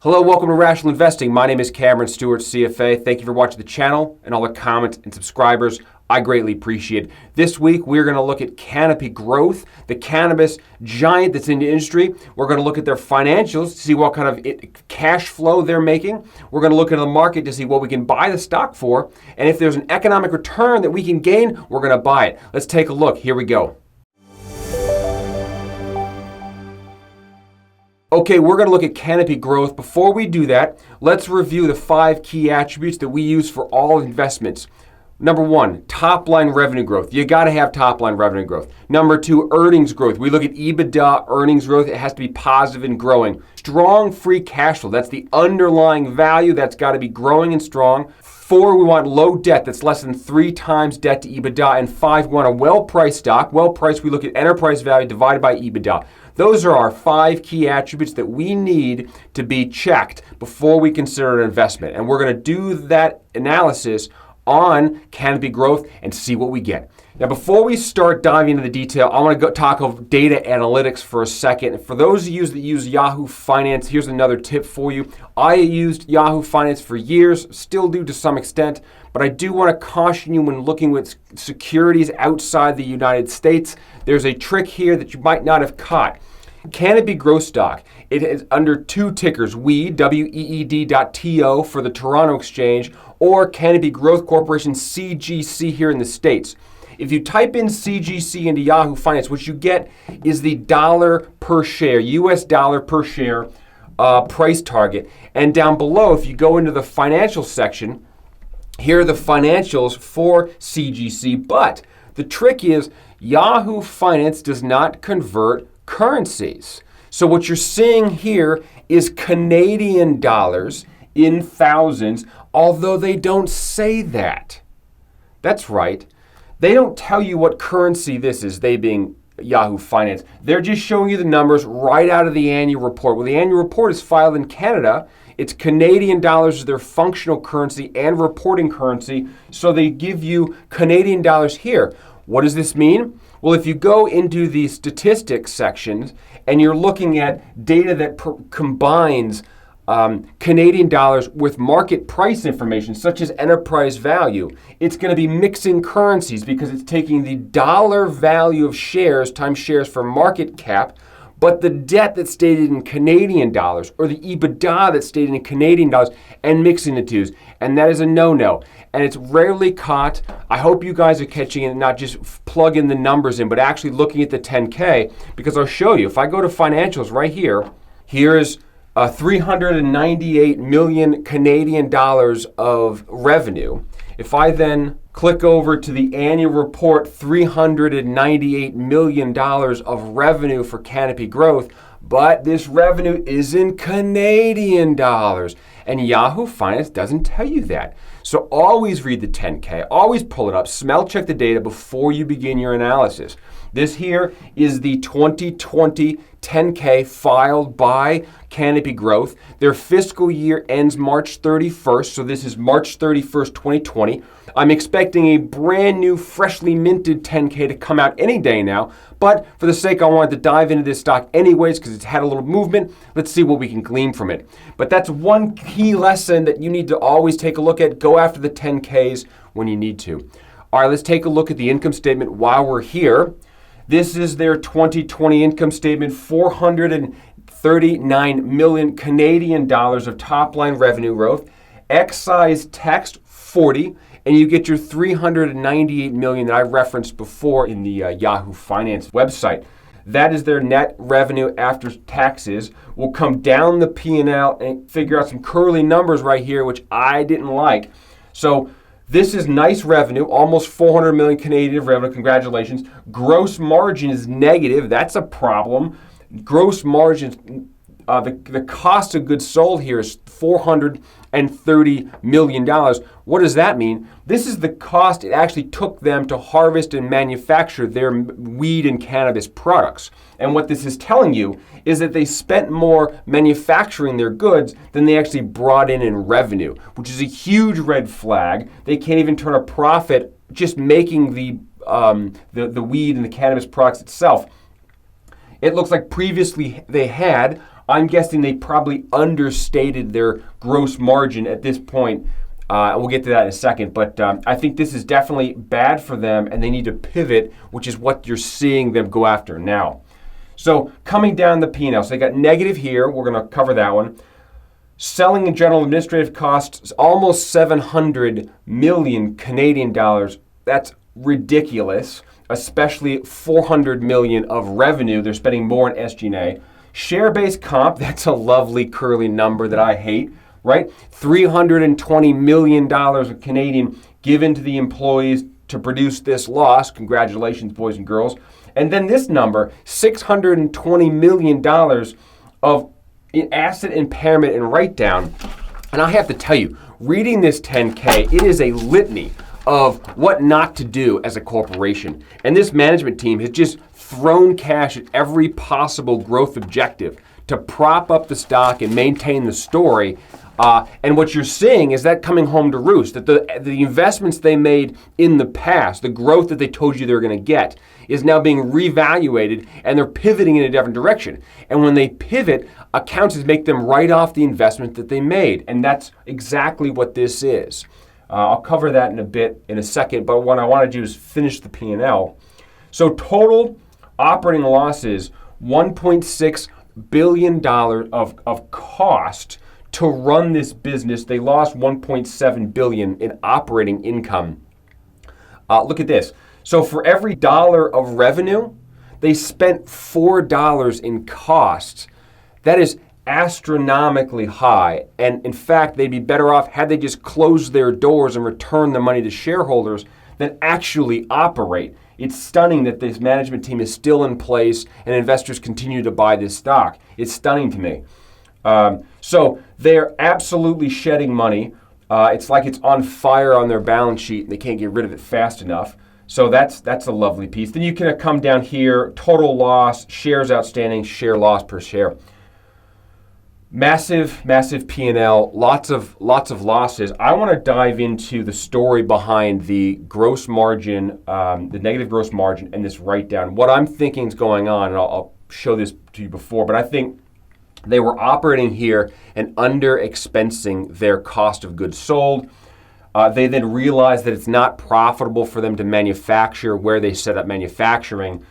Hello, welcome to Rational Investing. My name is Cameron Stewart, CFA. Thank you for watching the channel and all the comments and subscribers. I greatly appreciate it. This week, we're going to look at Canopy Growth, the cannabis giant that's in the industry. We're going to look at their financials to see what kind of cash flow they're making. We're going to look at the market to see what we can buy the stock for. And if there's an economic return that we can gain, we're going to buy it. Let's take a look. Here we go. Okay, we're going to look at Canopy Growth. Before we do that, let's review the 5 key attributes that we use for all investments. Number 1, top-line revenue growth. You got to have top-line revenue growth. Number 2, earnings growth. We look at EBITDA, earnings growth. It has to be positive and growing. Strong free cash flow. That's the underlying value. That's got to be growing and strong. 4, we want low debt. That's less than 3 times debt to EBITDA. And 5, we want a well-priced stock. Well-priced, we look at enterprise value divided by EBITDA. Those are our 5 key attributes that we need to be checked before we consider an investment. And we're going to do that analysis on Canopy Growth and see what we get. Now, before we start diving into the detail, I want to talk of data analytics for a second. And for those of you that use Yahoo Finance, here's another tip for you. I used Yahoo Finance for years, still do to some extent, but I do want to caution you when looking with securities outside the United States. There's a trick here that you might not have caught. Canopy Growth stock, it is under 2 tickers, WEED, WEED.TO for the Toronto Exchange, or Canopy Growth Corporation, CGC here in the States. If you type in CGC into Yahoo Finance, what you get is the dollar per share, US dollar per share price target. And down below, if you go into the financial section, here are the financials for CGC. But the trick is Yahoo Finance does not convert currencies. So what you're seeing here is Canadian dollars in thousands, although they don't say that. That's right. They don't tell you what currency this is, they being Yahoo Finance. They're just showing you the numbers right out of the annual report. Well, the annual report is filed in Canada. It's Canadian dollars is their functional currency and reporting currency, so they give you Canadian dollars here. What does this mean? Well, if you go into the statistics sections and you're looking at data that combines Canadian dollars with market price information, such as enterprise value, it's going to be mixing currencies because it's taking the dollar value of shares times shares for market cap, but the debt that's stated in Canadian dollars or the EBITDA that's stated in Canadian dollars and mixing the two. And that is a no-no. And it's rarely caught. I hope you guys are catching it and not just plugging the numbers in, but actually looking at the 10K, because I'll show you. If I go to financials right here, here's 398 million Canadian dollars of revenue. If I then click over to the annual report, $398 million of revenue for Canopy Growth, but this revenue is in Canadian dollars. And Yahoo Finance doesn't tell you that. So always read the 10K, always pull it up, smell check the data before you begin your analysis. This here is the 2020 10K filed by Canopy Growth. Their fiscal year ends March 31st, so this is March 31st, 2020. I'm expecting a brand new, freshly minted 10K to come out any day now, but for the sake I wanted to dive into this stock anyways because it's had a little movement. Let's see what we can glean from it. But that's one key lesson that you need to always take a look at. Go after the 10Ks when you need to. All right, let's take a look at the income statement while we're here. This is their 2020 income statement, 439 million Canadian dollars of top-line revenue growth, excise tax 40, and you get your 398 million that I referenced before in the Yahoo Finance website. That is their net revenue after taxes. We'll come down the P&L and figure out some curly numbers right here, which I didn't like. So this is nice revenue, almost 400 million Canadian revenue, congratulations. Gross margin is negative, that's a problem. Gross margin, the cost of goods sold here is $430 million. What does that mean? This is the cost it actually took them to harvest and manufacture their weed and cannabis products. And what this is telling you is that they spent more manufacturing their goods than they actually brought in revenue, which is a huge red flag. They can't even turn a profit just making the weed and the cannabis products itself. It looks like previously they had I'm guessing they probably understated their gross margin at this point. We'll get to that in a second, but I think this is definitely bad for them, and they need to pivot, which is what you're seeing them go after now. So coming down the P&L, so they got negative here. We're going to cover that one. Selling and general administrative costs, almost 700 million Canadian dollars. That's ridiculous, especially 400 million of revenue. They're spending more on SG&A. Share-based comp, that's a lovely curly number that I hate, right? $320 million of Canadian given to the employees to produce this loss. Congratulations, boys and girls. And then this number, $620 million of asset impairment and write-down. And I have to tell you, reading this 10K, it is a litany of what not to do as a corporation. And this management team has just thrown cash at every possible growth objective to prop up the stock and maintain the story. And what you're seeing is that coming home to roost, that the investments they made in the past, the growth that they told you they were going to get, is now being reevaluated, and they're pivoting in a different direction. And when they pivot, accountants make them write off the investment that they made. And that's exactly what this is. I'll cover that in a second, but what I want to do is finish the P&L. So total operating losses, $1.6 billion of cost to run this business. They lost $1.7 billion in operating income. Look at this. So for every dollar of revenue, they spent $4 in costs. That is astronomically high. And in fact, they'd be better off had they just closed their doors and returned the money to shareholders than actually operate. It's stunning that this management team is still in place and investors continue to buy this stock. It's stunning to me. So they're absolutely shedding money. It's like it's on fire on their balance sheet and they can't get rid of it fast enough. So that's a lovely piece. Then you can come down here, total loss, shares outstanding, share loss per share. Massive P&L, lots of losses. I want to dive into the story behind the gross margin, the negative gross margin, and this write-down. What I'm thinking is going on, and I'll show this to you before, but I think they were operating here and under-expensing their cost of goods sold. They then realized that it's not profitable for them to manufacture where they set up manufacturing,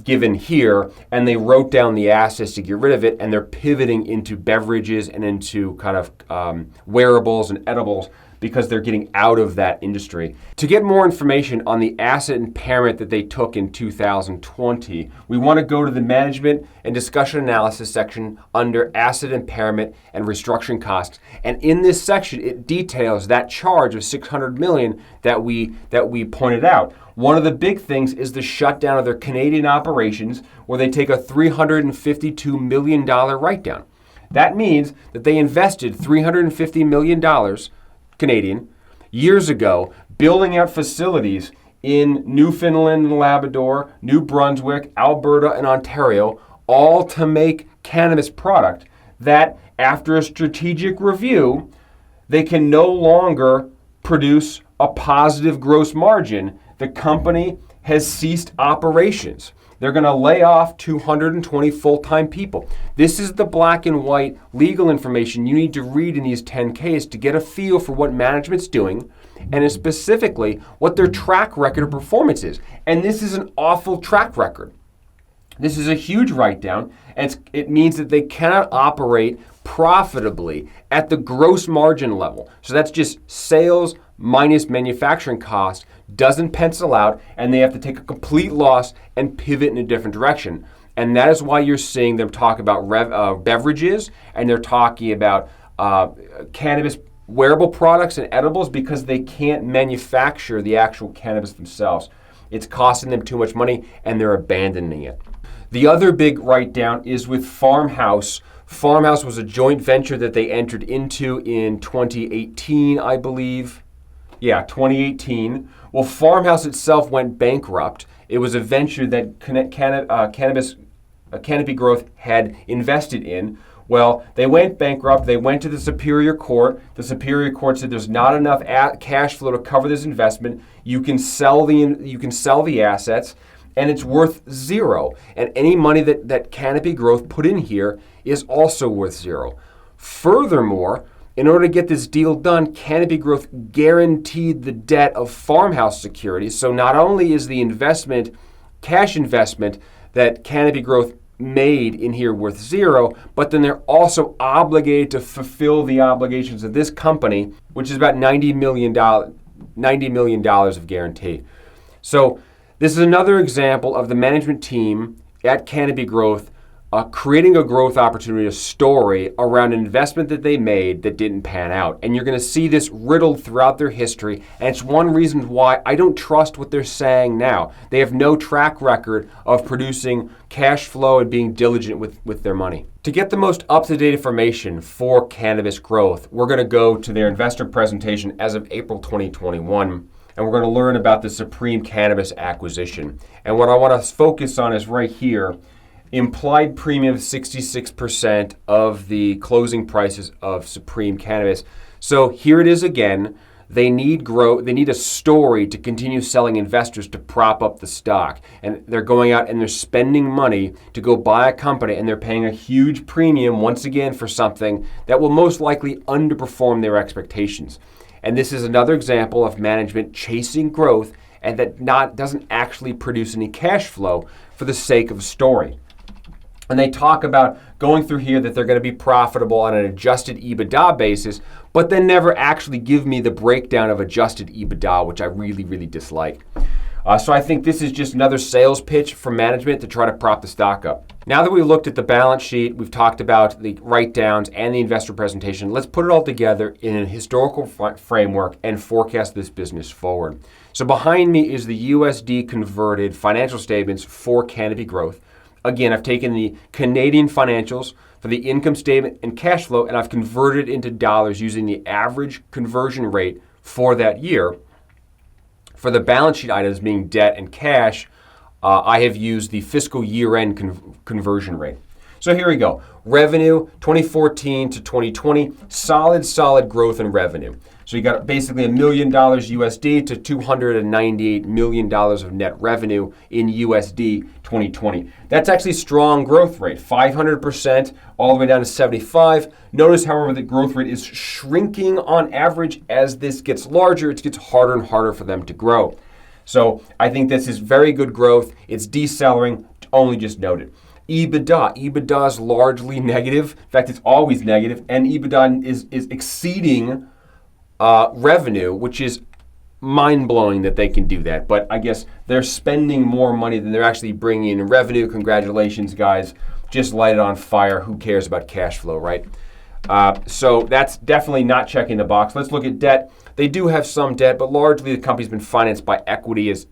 given here, and they wrote down the assets to get rid of it, and they're pivoting into beverages and into kind of wearables and edibles because they're getting out of that industry. To get more information on the asset impairment that they took in 2020, we want to go to the management and discussion analysis section under asset impairment and restructuring costs. And in this section, it details that charge of $600 million that we pointed out. One of the big things is the shutdown of their Canadian operations, where they take a $352 million write-down. That means that they invested $350 million Canadian years ago building out facilities in Newfoundland and Labrador, New Brunswick, Alberta, and Ontario, all to make cannabis product that, after a strategic review, they can no longer produce a positive gross margin. The company has ceased operations. They're going to lay off 220 full-time people. This is the black and white legal information you need to read in these 10Ks to get a feel for what management's doing, and specifically what their track record of performance is. And this is an awful track record. This is a huge write-down, and it means that they cannot operate profitably at the gross margin level. So that's just sales minus manufacturing costs, doesn't pencil out, and they have to take a complete loss and pivot in a different direction. And that is why you're seeing them talk about beverages, and they're talking about cannabis wearable products and edibles, because they can't manufacture the actual cannabis themselves. It's costing them too much money, and they're abandoning it. The other big write-down is with Farmhouse. Farmhouse was a joint venture that they entered into in 2018, I believe. Yeah, 2018. Well, Farmhouse itself went bankrupt. It was a venture that Canopy Growth had invested in. Well, they went bankrupt. They went to the Superior Court. The Superior Court said there's not enough cash flow to cover this investment. You can sell the assets. and it's worth zero. And any money that Canopy Growth put in here is also worth zero. Furthermore, in order to get this deal done, Canopy Growth guaranteed the debt of farmhouse securities. So not only is the investment, cash investment that Canopy Growth made in here worth zero, but then they're also obligated to fulfill the obligations of this company, which is about $90 million of guarantee. So this is another example of the management team at Canopy Growth creating a growth opportunity, a story around an investment that they made that didn't pan out. And you're going to see this riddled throughout their history. And it's one reason why I don't trust what they're saying now. They have no track record of producing cash flow and being diligent with their money. To get the most up-to-date information for Cannabis Growth, we're going to go to their investor presentation as of April 2021. And we're going to learn about the Supreme Cannabis acquisition. And what I want to focus on is right here. Implied premium of 66% of the closing prices of Supreme Cannabis. So here it is again. They need growth. They need a story to continue selling investors to prop up the stock. And they're going out and they're spending money to go buy a company, and they're paying a huge premium once again for something that will most likely underperform their expectations. And this is another example of management chasing growth and that doesn't actually produce any cash flow for the sake of a story. And they talk about going through here that they're going to be profitable on an adjusted EBITDA basis, but then never actually give me the breakdown of adjusted EBITDA, which I really, really dislike. So I think this is just another sales pitch for management to try to prop the stock up. Now that we've looked at the balance sheet, we've talked about the write-downs and the investor presentation, let's put it all together in a historical framework and forecast this business forward. So behind me is the USD converted financial statements for Canopy Growth. Again, I've taken the Canadian financials for the income statement and cash flow, and I've converted it into dollars using the average conversion rate for that year. For the balance sheet items being debt and cash, I have used the fiscal year-end conversion rate. So here we go. Revenue, 2014 to 2020, solid growth in revenue. So you got basically $1 million USD to $298 million of net revenue in USD 2020. That's actually a strong growth rate, 500% all the way down to 75. Notice, however, the growth rate is shrinking on average. As this gets larger, it gets harder and harder for them to grow. So I think this is very good growth. It's decelerating, only just noted. EBITDA is largely negative. In fact, it's always negative, and EBITDA is exceeding revenue, which is mind-blowing that they can do that. But I guess they're spending more money than they're actually bringing in revenue. Congratulations, guys. Just light it on fire. Who cares about cash flow, right? So that's definitely not checking the box. Let's look at debt. They do have some debt, but largely the company's been financed by equity as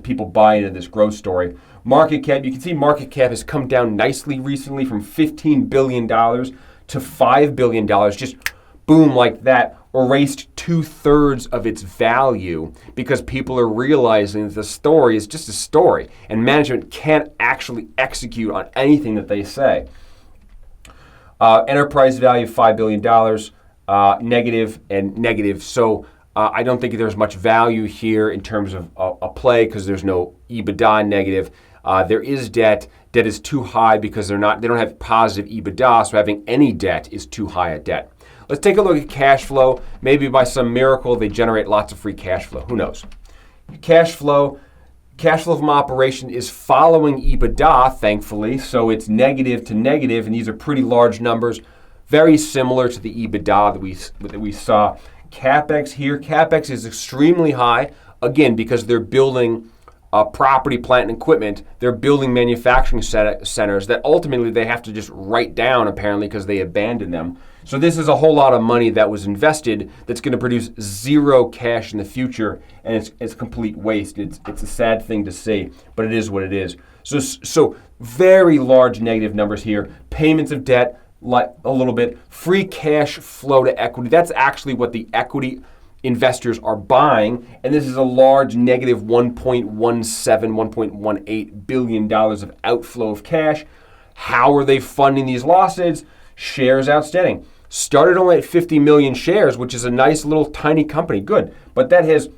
people buy into this growth story. Market cap, you can see market cap has come down nicely recently from $15 billion to $5 billion. Just boom, like that, erased 2/3 of its value because people are realizing that the story is just a story and management can't actually execute on anything that they say. Enterprise value, $5 billion, negative and negative. So I don't think there's much value here in terms of a play because there's no EBITDA negative. There is debt. Debt is too high because they don't have positive EBITDA, so having any debt is too high a debt. Let's take a look at cash flow. Maybe by some miracle they generate lots of free cash flow. Who knows? Cash flow from operation is following EBITDA, thankfully, so it's negative to negative, and these are pretty large numbers, very similar to the EBITDA that we saw. CapEx here, CapEx is extremely high, again, because they're building property, plant, and equipment. They're building manufacturing centers that ultimately they have to just write down, apparently, because they abandoned them. So this is a whole lot of money that was invested that's going to produce zero cash in the future, and it's complete waste. It's a sad thing to see, but it is what it is. So very large negative numbers here. Payments of debt, like a little bit. Free cash flow to equity. That's actually what the equity investors are buying, and this is a large negative $1.18 billion of outflow of cash. How are they funding these losses? Shares outstanding. Started only at 50 million shares, which is a nice little tiny company. Good. But that has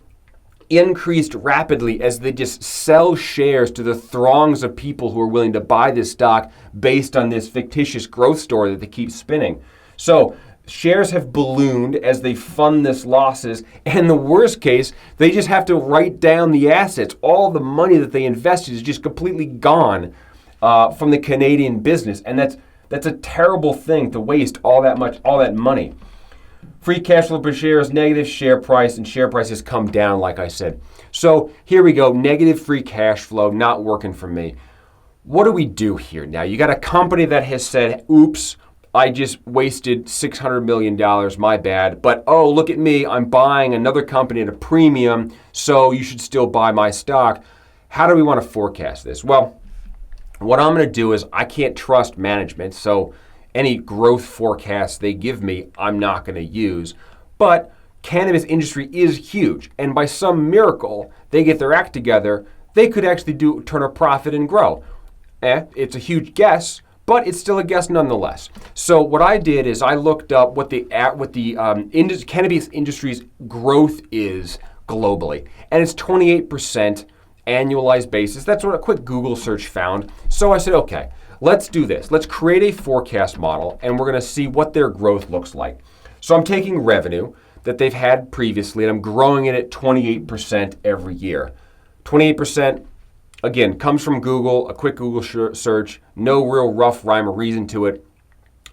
increased rapidly as they just sell shares to the throngs of people who are willing to buy this stock based on this fictitious growth story that they keep spinning. So shares have ballooned as they fund this losses, and in the worst case, they just have to write down the assets. All the money that they invested is just completely gone from the Canadian business, and that's a terrible thing to waste all that money. Free cash flow per share is negative, share price has come down, like I said. So here we go, negative free cash flow, not working for me. What do we do here now? You got a company that has said, oops, I just wasted $600 million, my bad. But oh, look at me, I'm buying another company at a premium, so you should still buy my stock. How do we want to forecast this? Well, what I'm going to do is I can't trust management, so any growth forecast they give me, I'm not going to use. But cannabis industry is huge, and by some miracle, they get their act together, they could actually turn a profit and grow. It's a huge guess, but it's still a guess nonetheless. So what I did is I looked up what the cannabis industry's growth is globally, and it's 28% annualized basis. That's what a quick Google search found. So I said, okay, let's do this. Let's create a forecast model, and we're going to see what their growth looks like. So I'm taking revenue that they've had previously, and I'm growing it at 28% every year. 28%, again, comes from Google, a quick Google search, no real rough rhyme or reason to it,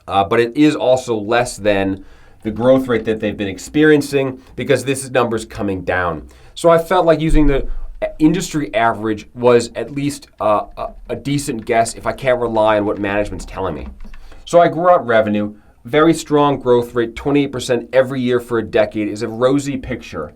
but it is also less than the growth rate that they've been experiencing because this number's coming down. So I felt like using the industry average was at least a decent guess if I can't rely on what management's telling me. So I grew out revenue, very strong growth rate, 28% every year for a decade is a rosy picture.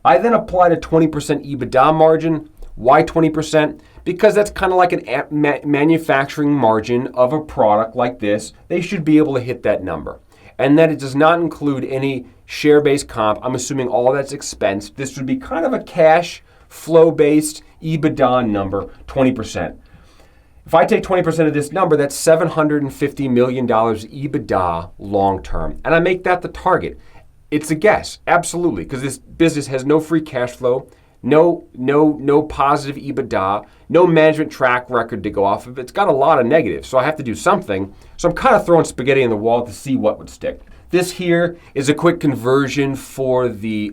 I then applied a 20% EBITDA margin. Why 20%? Because that's kind of like an manufacturing margin of a product like this. They should be able to hit that number. And that it does not include any share-based comp. I'm assuming all that's expensed. This would be kind of a cash flow-based EBITDA number, 20%. If I take 20% of this number, that's $750 million EBITDA long-term. And I make that the target. It's a guess, absolutely, because this business has no free cash flow, no positive EBITDA, no management track record to go off of. It's got a lot of negatives, so I have to do something. So I'm kind of throwing spaghetti in the wall to see what would stick. This here is a quick conversion for the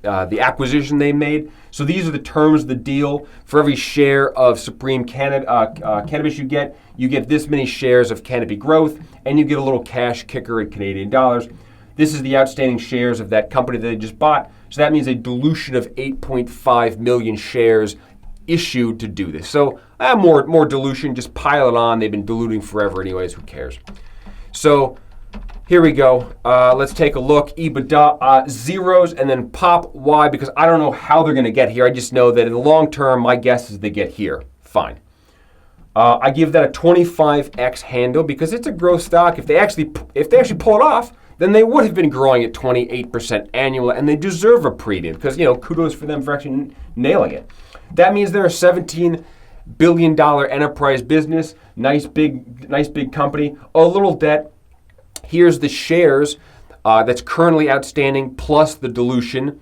acquisition they made. So these are the terms of the deal. For every share of Supreme Cannabis you get this many shares of Canopy Growth, and you get a little cash kicker in Canadian dollars. This is the outstanding shares of that company that they just bought. So that means a dilution of 8.5 million shares issued to do this. So more dilution, just pile it on. They've been diluting forever anyways, who cares? So here we go. Let's take a look. EBITDA zeros and then pop. Why? Because I don't know how they're going to get here. I just know that in the long term, my guess is they get here. Fine. I give that a 25x handle because it's a growth stock. If they actually pull it off, then they would have been growing at 28% annual, and they deserve a premium because, kudos for them for actually nailing it. That means they're a $17 billion enterprise business, nice big company, a little debt. Here's the shares that's currently outstanding plus the dilution.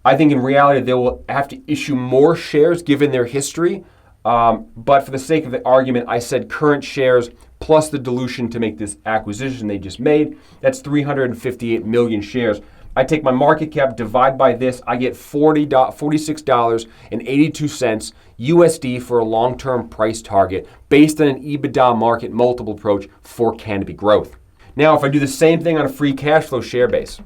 I think in reality they will have to issue more shares given their history, but for the sake of the argument, I said current shares plus the dilution to make this acquisition they just made. That's 358 million shares. I take my market cap, divide by this, I get $46.82 USD for a long-term price target based on an EBITDA market multiple approach for Canopy Growth. Now, if I do the same thing on a free cash flow share base,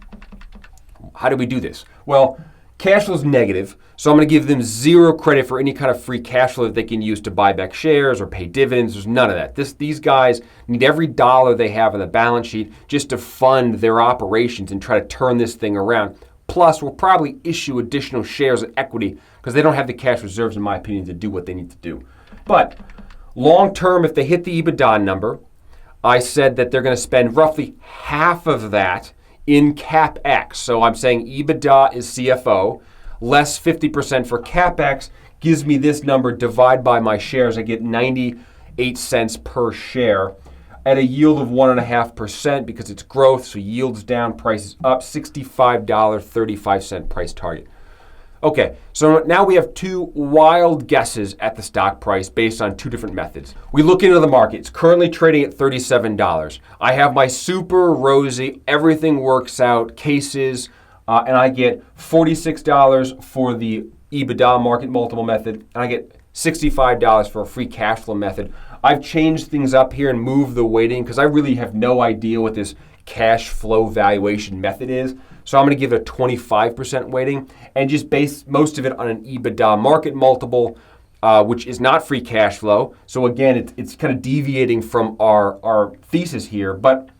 how do we do this? Well, cash flow is negative, so I'm going to give them zero credit for any kind of free cash flow that they can use to buy back shares or pay dividends. There's none of that. These guys need every dollar they have on the balance sheet just to fund their operations and try to turn this thing around. Plus, we'll probably issue additional shares of equity because they don't have the cash reserves, in my opinion, to do what they need to do. But long term, if they hit the EBITDA number, I said that they're going to spend roughly half of that in CapEx. So I'm saying EBITDA is CFO, less 50% for CapEx gives me this number, divide by my shares. I get 98 cents per share at a yield of 1.5% because it's growth, so yields down, prices up, $65.35 price target. Okay, so now we have two wild guesses at the stock price based on two different methods. We look into the market. It's currently trading at $37. I have my super rosy, everything works out cases, and I get $46 for the EBITDA market multiple method, and I get $65 for a free cash flow method. I've changed things up here and moved the weighting because I really have no idea what this cash flow valuation method is. So I'm going to give it a 25% weighting and just base most of it on an EBITDA market multiple, which is not free cash flow. So again, it's kind of deviating from our thesis here, but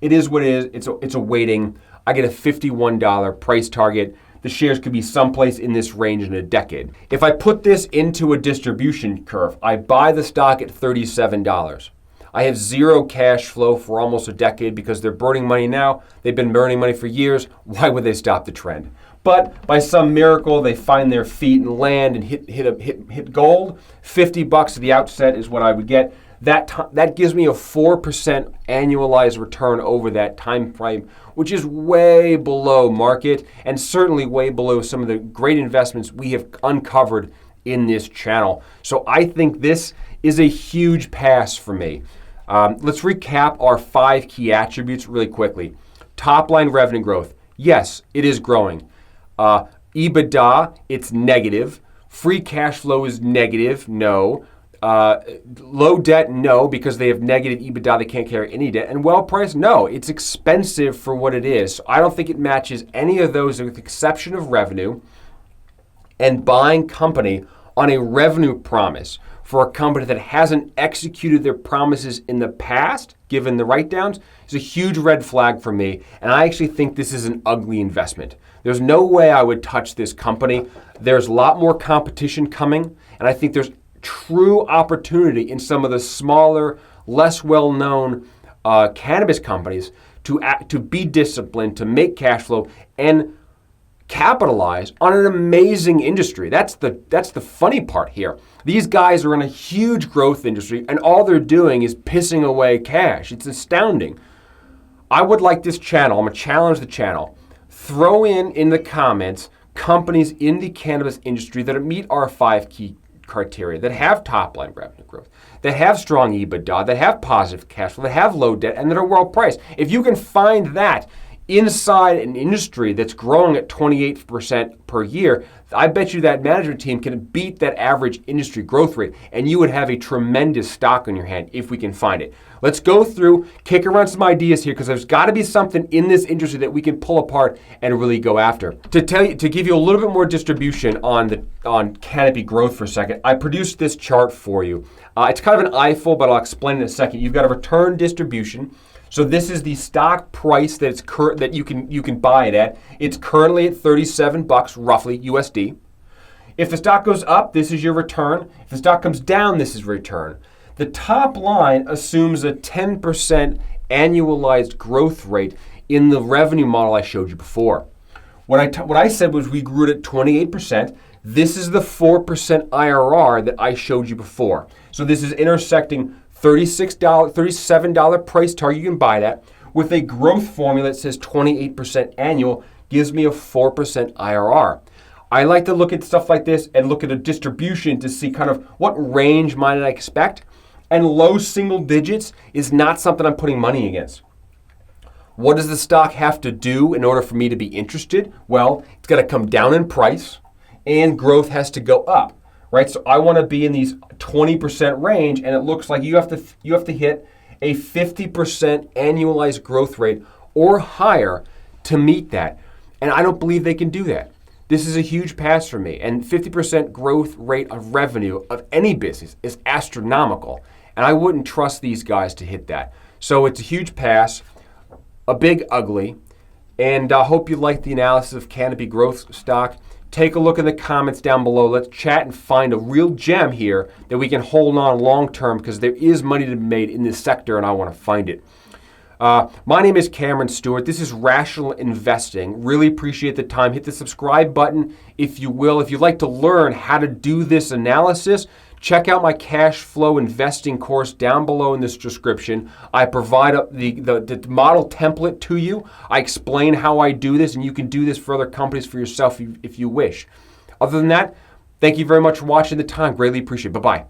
it is what it is. It's a weighting. I get a $51 price target. The shares could be someplace in this range in a decade. If I put this into a distribution curve, I buy the stock at $37. I have zero cash flow for almost a decade because they're burning money now. They've been burning money for years. Why would they stop the trend? But by some miracle, they find their feet and land and hit gold. $50 at the outset is what I would get. That gives me a 4% annualized return over that time frame, which is way below market and certainly way below some of the great investments we have uncovered in this channel. So I think this is a huge pass for me. Let's recap our 5 key attributes really quickly. Top line revenue growth. Yes, it is growing. EBITDA, it's negative. Free cash flow is negative. No. Low debt, no, because they have negative EBITDA, they can't carry any debt. And well priced, no, it's expensive for what it is. So I don't think it matches any of those with the exception of revenue and buying company on a revenue promise for a company that hasn't executed their promises in the past, given the write-downs, is a huge red flag for me. And I actually think this is an ugly investment. There's no way I would touch this company. There's a lot more competition coming, and I think there's true opportunity in some of the smaller, less well-known cannabis companies to be disciplined, to make cash flow, and capitalize on an amazing industry. That's the funny part here. These guys are in a huge growth industry, and all they're doing is pissing away cash. It's astounding. I would like this channel, I'm going to challenge the channel, throw in the comments companies in the cannabis industry that meet our 5 key criteria, that have top-line revenue growth, that have strong EBITDA, that have positive cash flow, that have low debt, and that are well-priced. If you can find that inside an industry that's growing at 28% per year, I bet you that management team can beat that average industry growth rate, and you would have a tremendous stock on your hand if we can find it. Let's go through, kick around some ideas here, because there's got to be something in this industry that we can pull apart and really go after. To give you a little bit more distribution on Canopy growth for a second, I produced this chart for you. It's kind of an eyeful, but I'll explain in a second. You've got a return distribution. So this is the stock price that you can buy it at. It's currently at $37 roughly USD. If the stock goes up, this is your return. If the stock comes down, this is return. The top line assumes a 10% annualized growth rate in the revenue model I showed you before. What I said was we grew it at 28%. This is the 4% IRR that I showed you before. So this is intersecting $37 price target you can buy that with a growth formula that says 28% annual gives me a 4% IRR. I like to look at stuff like this and look at a distribution to see kind of what range might I expect. And low single digits is not something I'm putting money against. What does the stock have to do in order for me to be interested? Well, it's got to come down in price and growth has to go up. Right, so I want to be in these 20% range, and it looks like you have to hit a 50% annualized growth rate or higher to meet that. And I don't believe they can do that. This is a huge pass for me, and 50% growth rate of revenue of any business is astronomical, and I wouldn't trust these guys to hit that. So it's a huge pass, a big ugly, and I hope you like the analysis of Canopy growth stock. Take a look in the comments down below. Let's chat and find a real gem here that we can hold on long term because there is money to be made in this sector and I want to find it. My name is Cameron Stewart. This is Rational Investing. Really appreciate the time. Hit the subscribe button if you will. If you'd like to learn how to do this analysis, check out my cash flow investing course down below in this description. I provide the model template to you. I explain how I do this, and you can do this for other companies for yourself if you wish. Other than that, thank you very much for watching the time. Greatly appreciate it. Bye-bye.